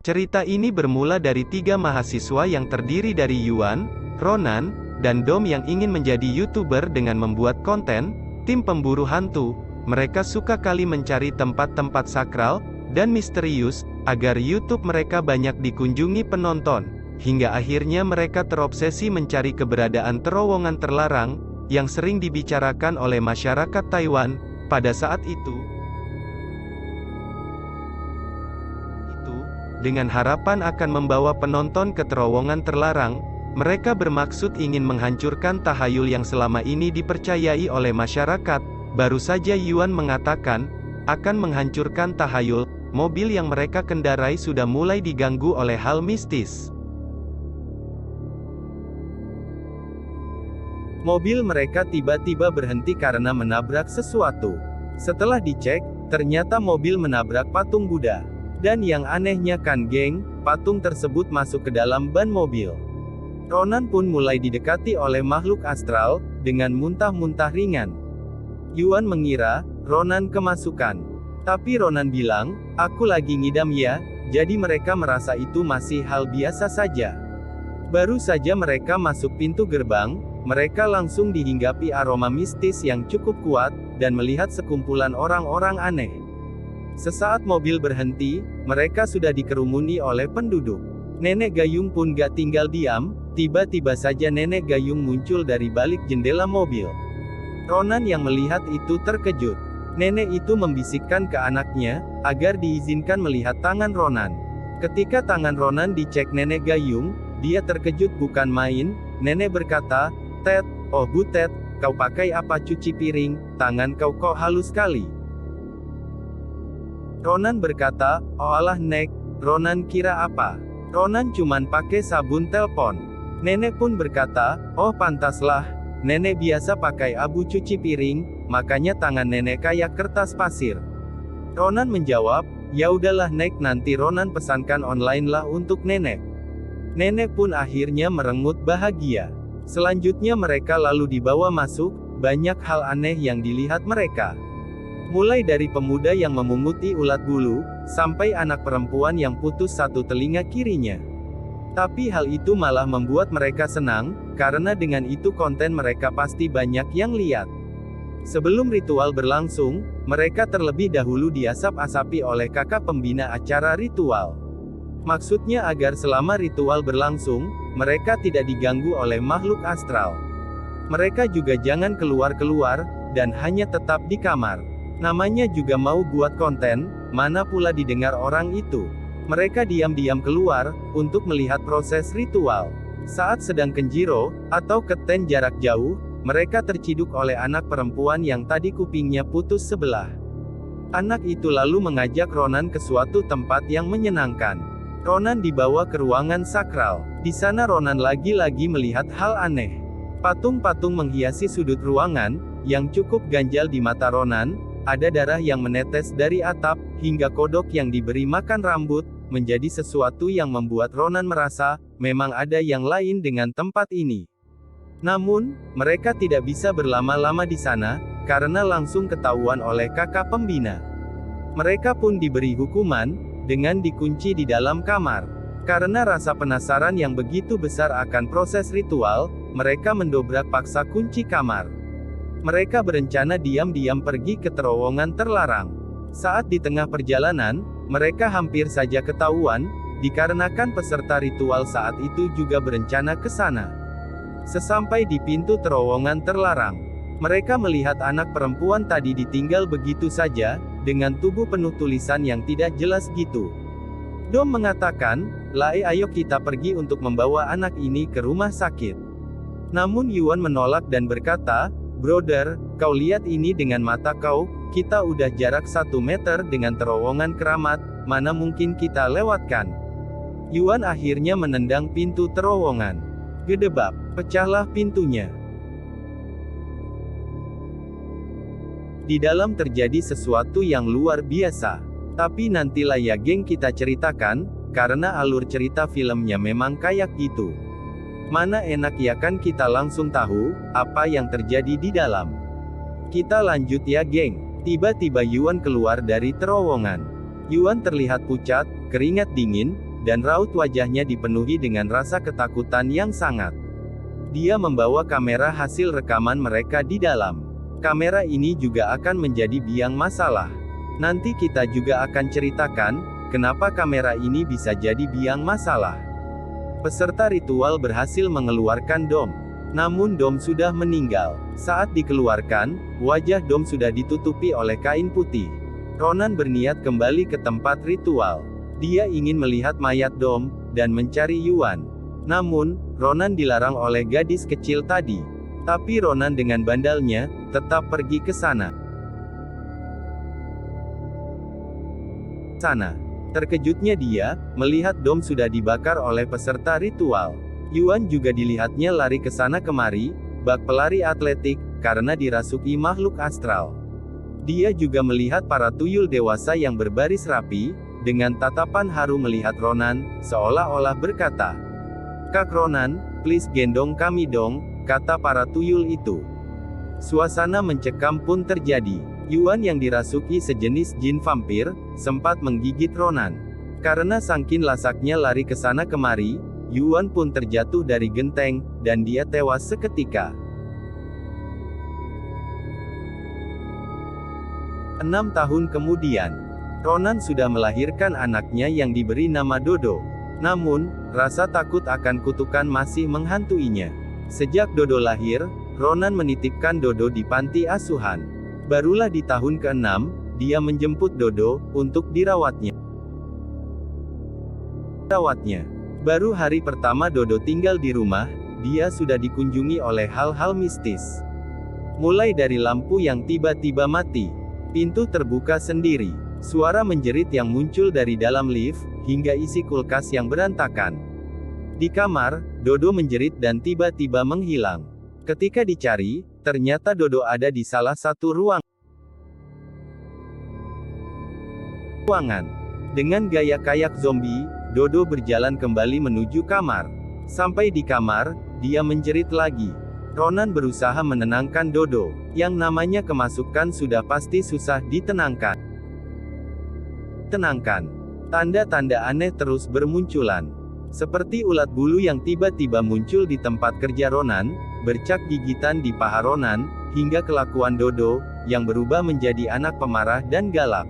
Cerita ini bermula dari 3 mahasiswa yang terdiri dari Yuan, Ronan, dan Dom yang ingin menjadi YouTuber dengan membuat konten, tim pemburu hantu. Mereka suka kali mencari tempat-tempat sakral dan misterius, agar YouTube mereka banyak dikunjungi penonton. Hingga akhirnya mereka terobsesi mencari keberadaan terowongan terlarang, yang sering dibicarakan oleh masyarakat Taiwan, pada saat itu. Dengan harapan akan membawa penonton ke terowongan terlarang, mereka bermaksud ingin menghancurkan tahayul yang selama ini dipercayai oleh masyarakat. Baru saja Yuan mengatakan, akan menghancurkan tahayul, mobil yang mereka kendarai sudah mulai diganggu oleh hal mistis. Mobil mereka tiba-tiba berhenti karena menabrak sesuatu. Setelah dicek, ternyata mobil menabrak patung Buddha. Dan yang anehnya kan geng, patung tersebut masuk ke dalam ban mobil. Ronan pun mulai didekati oleh makhluk astral, dengan muntah-muntah ringan. Yuan mengira, Ronan kemasukan. Tapi Ronan bilang, aku lagi ngidam ya, jadi mereka merasa itu masih hal biasa saja. Baru saja mereka masuk pintu gerbang, mereka langsung dihinggapi aroma mistis yang cukup kuat, dan melihat sekumpulan orang-orang aneh. Sesaat mobil berhenti, mereka sudah dikerumuni oleh penduduk. Nenek Gayung pun gak tinggal diam, tiba-tiba saja Nenek Gayung muncul dari balik jendela mobil. Ronan yang melihat itu terkejut. Nenek itu membisikkan ke anaknya, agar diizinkan melihat tangan Ronan. Ketika tangan Ronan dicek Nenek Gayung, dia terkejut bukan main. Nenek berkata, "Ted, oh Butet, kau pakai apa cuci piring, tangan kau kok halus sekali." Ronan berkata, "Oh alah Nek, Ronan kira apa? Ronan cuman pakai sabun telepon." Nenek pun berkata, "Oh pantaslah, Nenek biasa pakai abu cuci piring, makanya tangan Nenek kayak kertas pasir." Ronan menjawab, "Ya udahlah Nek, nanti Ronan pesankan online lah untuk Nenek." Nenek pun akhirnya merengut bahagia. Selanjutnya mereka lalu dibawa masuk, banyak hal aneh yang dilihat mereka. Mulai dari pemuda yang memunguti ulat bulu, sampai anak perempuan yang putus satu telinga kirinya. Tapi hal itu malah membuat mereka senang, karena dengan itu konten mereka pasti banyak yang lihat. Sebelum ritual berlangsung, mereka terlebih dahulu diasap-asapi oleh kakak pembina acara ritual. Maksudnya agar selama ritual berlangsung, mereka tidak diganggu oleh makhluk astral. Mereka juga jangan keluar-keluar, dan hanya tetap di kamar. Namanya juga mau buat konten, mana pula didengar orang itu. Mereka diam-diam keluar, untuk melihat proses ritual. Saat sedang kenjiro, atau keten jarak jauh, mereka terciduk oleh anak perempuan yang tadi kupingnya putus sebelah. Anak itu lalu mengajak Ronan ke suatu tempat yang menyenangkan. Ronan dibawa ke ruangan sakral. Di sana Ronan lagi-lagi melihat hal aneh. Patung-patung menghiasi sudut ruangan, yang cukup ganjal di mata Ronan. Ada darah yang menetes dari atap, hingga kodok yang diberi makan rambut, menjadi sesuatu yang membuat Ronan merasa, memang ada yang lain dengan tempat ini. Namun, mereka tidak bisa berlama-lama di sana, karena langsung ketahuan oleh kakak pembina. Mereka pun diberi hukuman, dengan dikunci di dalam kamar. Karena rasa penasaran yang begitu besar akan proses ritual, mereka mendobrak paksa kunci kamar. Mereka berencana diam-diam pergi ke terowongan terlarang. Saat di tengah perjalanan, mereka hampir saja ketahuan, dikarenakan peserta ritual saat itu juga berencana ke sana. Sesampai di pintu terowongan terlarang, mereka melihat anak perempuan tadi ditinggal begitu saja, dengan tubuh penuh tulisan yang tidak jelas gitu. Dom mengatakan, "Lae ayo kita pergi untuk membawa anak ini ke rumah sakit." Namun Yuan menolak dan berkata, "Brother, kau lihat ini dengan mata kau, kita udah jarak 1 meter dengan terowongan keramat, mana mungkin kita lewatkan." Yuan akhirnya menendang pintu terowongan. Gedebak, pecahlah pintunya. Di dalam terjadi sesuatu yang luar biasa. Tapi nantilah ya geng kita ceritakan, karena alur cerita filmnya memang kayak gitu. Mana enak ya kan kita langsung tahu, apa yang terjadi di dalam. Kita lanjut ya geng. Tiba-tiba Yuan keluar dari terowongan. Yuan terlihat pucat, keringat dingin, dan raut wajahnya dipenuhi dengan rasa ketakutan yang sangat. Dia membawa kamera hasil rekaman mereka di dalam. Kamera ini juga akan menjadi biang masalah. Nanti kita juga akan ceritakan, kenapa kamera ini bisa jadi biang masalah. Peserta ritual berhasil mengeluarkan Dom. Namun Dom sudah meninggal. Saat dikeluarkan, wajah Dom sudah ditutupi oleh kain putih. Ronan berniat kembali ke tempat ritual. Dia ingin melihat mayat Dom, dan mencari Yuan. Namun, Ronan dilarang oleh gadis kecil tadi. Tapi Ronan dengan bandalnya, tetap pergi ke sana. Terkejutnya dia, melihat Dom sudah dibakar oleh peserta ritual. Yuan juga dilihatnya lari ke sana kemari, bak pelari atletik, karena dirasuki makhluk astral. Dia juga melihat para tuyul dewasa yang berbaris rapi, dengan tatapan haru melihat Ronan, seolah-olah berkata, "Kak Ronan, please gendong kami dong," kata para tuyul itu. Suasana mencekam pun terjadi. Yuan yang dirasuki sejenis jin vampir, sempat menggigit Ronan. Karena sangkin lasaknya lari ke sana kemari, Yuan pun terjatuh dari genteng, dan dia tewas seketika. 6 tahun kemudian, Ronan sudah melahirkan anaknya yang diberi nama Dodo. Namun, rasa takut akan kutukan masih menghantuinya. Sejak Dodo lahir, Ronan menitipkan Dodo di panti asuhan. Barulah di tahun ke-6, dia menjemput Dodo, untuk dirawatnya. Baru hari pertama Dodo tinggal di rumah, dia sudah dikunjungi oleh hal-hal mistis. Mulai dari lampu yang tiba-tiba mati, pintu terbuka sendiri, suara menjerit yang muncul dari dalam lift, hingga isi kulkas yang berantakan. Di kamar, Dodo menjerit dan tiba-tiba menghilang. Ketika dicari, ternyata Dodo ada di salah satu ruangan. Dengan gaya kayak zombie, Dodo berjalan kembali menuju kamar. Sampai di kamar, dia menjerit lagi. Ronan berusaha menenangkan Dodo, yang namanya kemasukan sudah pasti susah ditenangkan. Tanda-tanda aneh terus bermunculan. Seperti ulat bulu yang tiba-tiba muncul di tempat kerja Ronan, bercak gigitan di paha Ronan, hingga kelakuan Dodo, yang berubah menjadi anak pemarah dan galak.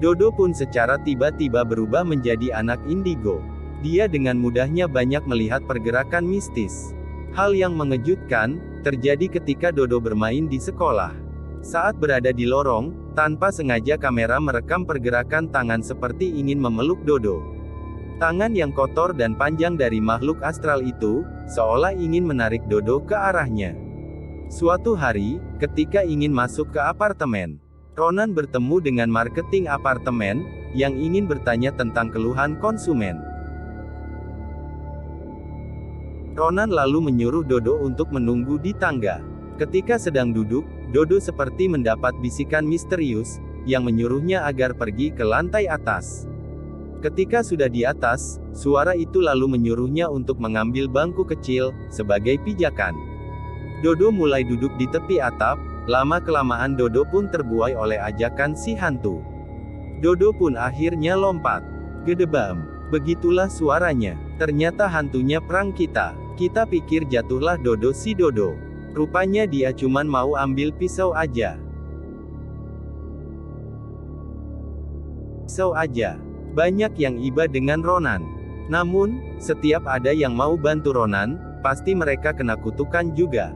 Dodo pun secara tiba-tiba berubah menjadi anak indigo. Dia dengan mudahnya banyak melihat pergerakan mistis. Hal yang mengejutkan, terjadi ketika Dodo bermain di sekolah. Saat berada di lorong, tanpa sengaja kamera merekam pergerakan tangan seperti ingin memeluk Dodo. Tangan yang kotor dan panjang dari makhluk astral itu, seolah ingin menarik Dodo ke arahnya. Suatu hari, ketika ingin masuk ke apartemen, Ronan bertemu dengan marketing apartemen, yang ingin bertanya tentang keluhan konsumen. Ronan lalu menyuruh Dodo untuk menunggu di tangga. Ketika sedang duduk, Dodo seperti mendapat bisikan misterius, yang menyuruhnya agar pergi ke lantai atas. Ketika sudah di atas, suara itu lalu menyuruhnya untuk mengambil bangku kecil, sebagai pijakan. Dodo mulai duduk di tepi atap, lama-kelamaan Dodo pun terbuai oleh ajakan si hantu. Dodo pun akhirnya lompat. Gedebam. Begitulah suaranya. Ternyata hantunya perang kita. Kita pikir jatuhlah Dodo si Dodo. Rupanya dia cuman mau ambil pisau aja. Banyak yang iba dengan Ronan. Namun, setiap ada yang mau bantu Ronan, pasti mereka kena kutukan juga.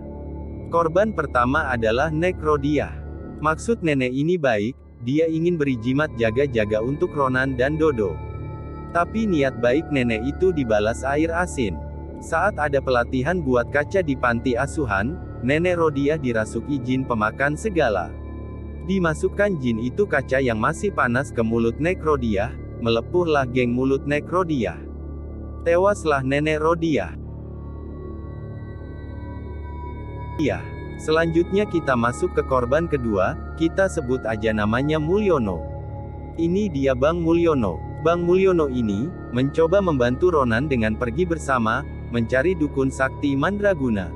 Korban pertama adalah Nek Rodiah. Maksud nenek ini baik, dia ingin beri jimat jaga-jaga untuk Ronan dan Dodo. Tapi niat baik nenek itu dibalas air asin. Saat ada pelatihan buat kaca di panti asuhan, Nenek Rodiah dirasuki jin pemakan segala. Dimasukkan jin itu kaca yang masih panas ke mulut Nek Rodiah, melepuhlah geng mulut Nek Rodiah. Tewaslah Nenek Rodiah. Selanjutnya kita masuk ke korban kedua, kita sebut aja namanya Mulyono. Ini dia Bang Mulyono. Bang Mulyono ini, mencoba membantu Ronan dengan pergi bersama, mencari dukun sakti Mandraguna.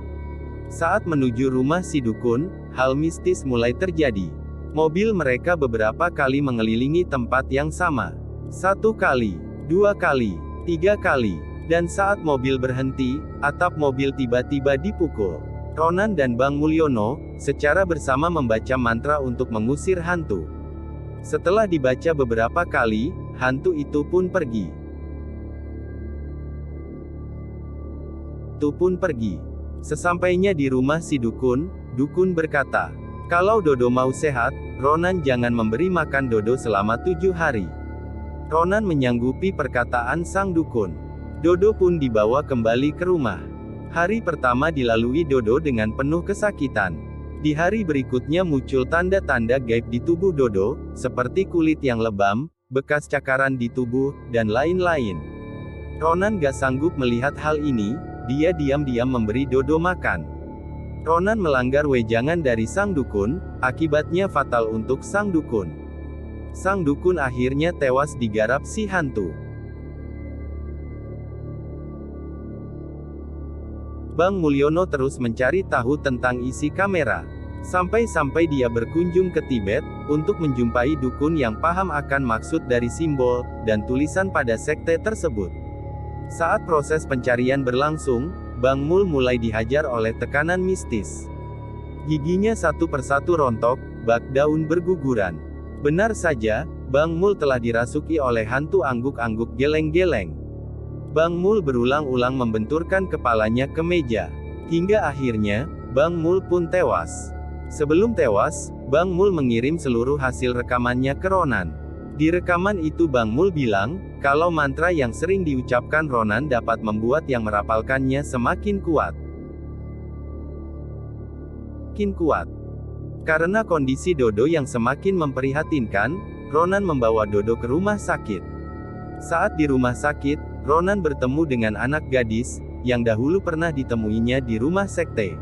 Saat menuju rumah si dukun, hal mistis mulai terjadi. Mobil mereka beberapa kali mengelilingi tempat yang sama. 1 kali, 2 kali, 3 kali. Dan saat mobil berhenti, atap mobil tiba-tiba dipukul. Ronan dan Bang Mulyono, secara bersama membaca mantra untuk mengusir hantu. Setelah dibaca beberapa kali, hantu itu pun pergi. Sesampainya di rumah si dukun, dukun berkata, "Kalau Dodo mau sehat, Ronan jangan memberi makan Dodo selama 7 hari." Ronan menyanggupi perkataan sang dukun. Dodo pun dibawa kembali ke rumah. Hari pertama dilalui Dodo dengan penuh kesakitan. Di hari berikutnya muncul tanda-tanda gaib di tubuh Dodo, seperti kulit yang lebam, bekas cakaran di tubuh, dan lain-lain. Ronan gak sanggup melihat hal ini, dia diam-diam memberi Dodo makan. Ronan melanggar wejangan dari sang dukun, akibatnya fatal untuk sang dukun. Sang dukun akhirnya tewas digarap si hantu. Bang Mulyono terus mencari tahu tentang isi kamera. Sampai-sampai dia berkunjung ke Tibet, untuk menjumpai dukun yang paham akan maksud dari simbol, dan tulisan pada sekte tersebut. Saat proses pencarian berlangsung, Bang Mul mulai dihajar oleh tekanan mistis. Giginya satu persatu rontok, bak daun berguguran. Benar saja, Bang Mul telah dirasuki oleh hantu angguk-angguk geleng-geleng. Bang Mul berulang-ulang membenturkan kepalanya ke meja. Hingga akhirnya, Bang Mul pun tewas. Sebelum tewas, Bang Mul mengirim seluruh hasil rekamannya ke Ronan. Di rekaman itu Bang Mul bilang, kalau mantra yang sering diucapkan Ronan dapat membuat yang merapalkannya semakin kuat. Karena kondisi Dodo yang semakin memprihatinkan, Ronan membawa Dodo ke rumah sakit. Saat di rumah sakit, Ronan bertemu dengan anak gadis, yang dahulu pernah ditemuinya di rumah sekte.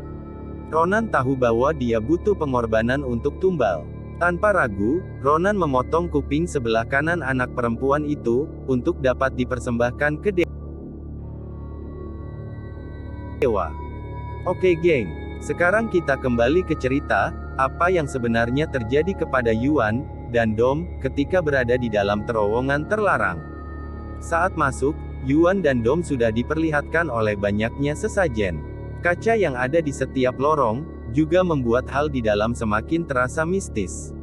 Ronan tahu bahwa dia butuh pengorbanan untuk tumbal. Tanpa ragu, Ronan memotong kuping sebelah kanan anak perempuan itu, untuk dapat dipersembahkan ke dewa. Oke geng, sekarang kita kembali ke cerita, apa yang sebenarnya terjadi kepada Yuan dan Dom, ketika berada di dalam terowongan terlarang. Saat masuk, Yuan dan Dom sudah diperlihatkan oleh banyaknya sesajen. Kaca yang ada di setiap lorong, juga membuat hal di dalam semakin terasa mistis.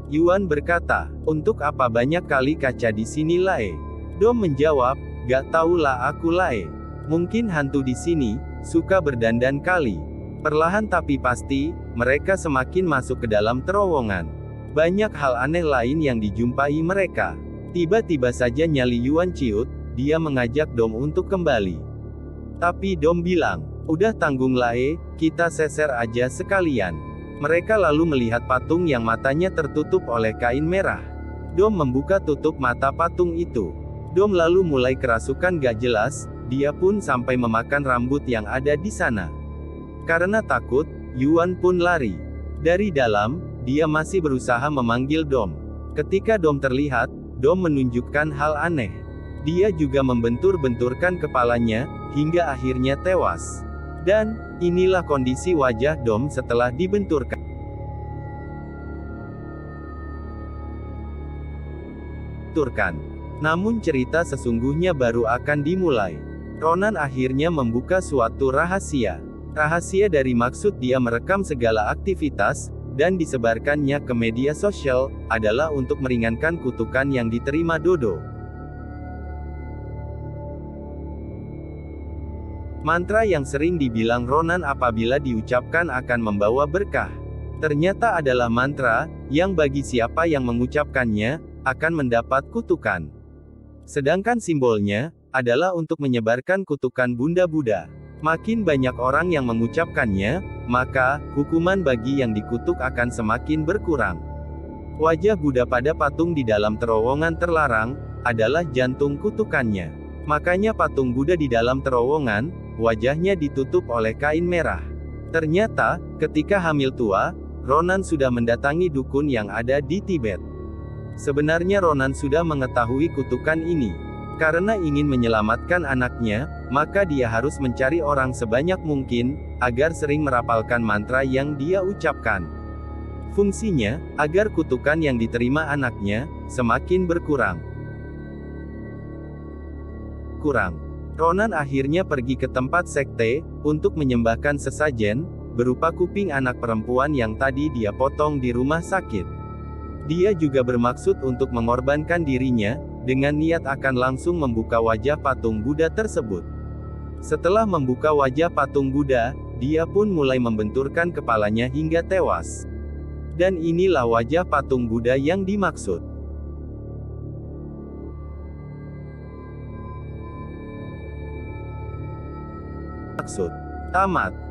Yuan berkata, "Untuk apa banyak kali kaca di sini Lae?" Dom menjawab, "Gak tahu lah aku Lae. Mungkin hantu di sini, suka berdandan kali." Perlahan tapi pasti, mereka semakin masuk ke dalam terowongan. Banyak hal aneh lain yang dijumpai mereka. Tiba-tiba saja nyali Yuan ciut, dia mengajak Dom untuk kembali. Tapi Dom bilang, "Udah tanggung Lae, kita seser aja sekalian." Mereka lalu melihat patung yang matanya tertutup oleh kain merah. Dom membuka tutup mata patung itu. Dom lalu mulai kerasukan gak jelas, dia pun sampai memakan rambut yang ada di sana. Karena takut, Yuan pun lari. Dari dalam, dia masih berusaha memanggil Dom. Ketika Dom terlihat, Dom menunjukkan hal aneh. Dia juga membentur-benturkan kepalanya, hingga akhirnya tewas. Dan, inilah kondisi wajah Dom setelah dibenturkan. Namun cerita sesungguhnya baru akan dimulai. Ronan akhirnya membuka suatu rahasia. Rahasia dari maksud dia merekam segala aktivitas, dan disebarkannya ke media sosial, adalah untuk meringankan kutukan yang diterima Dodo. Mantra yang sering dibilang Ronan apabila diucapkan akan membawa berkah. Ternyata adalah mantra, yang bagi siapa yang mengucapkannya, akan mendapat kutukan. Sedangkan simbolnya, adalah untuk menyebarkan kutukan Bunda Buddha. Makin banyak orang yang mengucapkannya, maka, hukuman bagi yang dikutuk akan semakin berkurang. Wajah Buddha pada patung di dalam terowongan terlarang, adalah jantung kutukannya. Makanya patung Buddha di dalam terowongan, wajahnya ditutup oleh kain merah. Ternyata, ketika hamil tua, Ronan sudah mendatangi dukun yang ada di Tibet. Sebenarnya Ronan sudah mengetahui kutukan ini. Karena ingin menyelamatkan anaknya, maka dia harus mencari orang sebanyak mungkin, agar sering merapalkan mantra yang dia ucapkan. Fungsinya, agar kutukan yang diterima anaknya, semakin berkurang. kurang. Ronan akhirnya pergi ke tempat sekte, untuk menyembahkan sesajen, berupa kuping anak perempuan yang tadi dia potong di rumah sakit. Dia juga bermaksud untuk mengorbankan dirinya, dengan niat akan langsung membuka wajah patung Buddha tersebut. Setelah membuka wajah patung Buddha, dia pun mulai membenturkan kepalanya hingga tewas. Dan inilah wajah patung Buddha yang dimaksud. Tamat.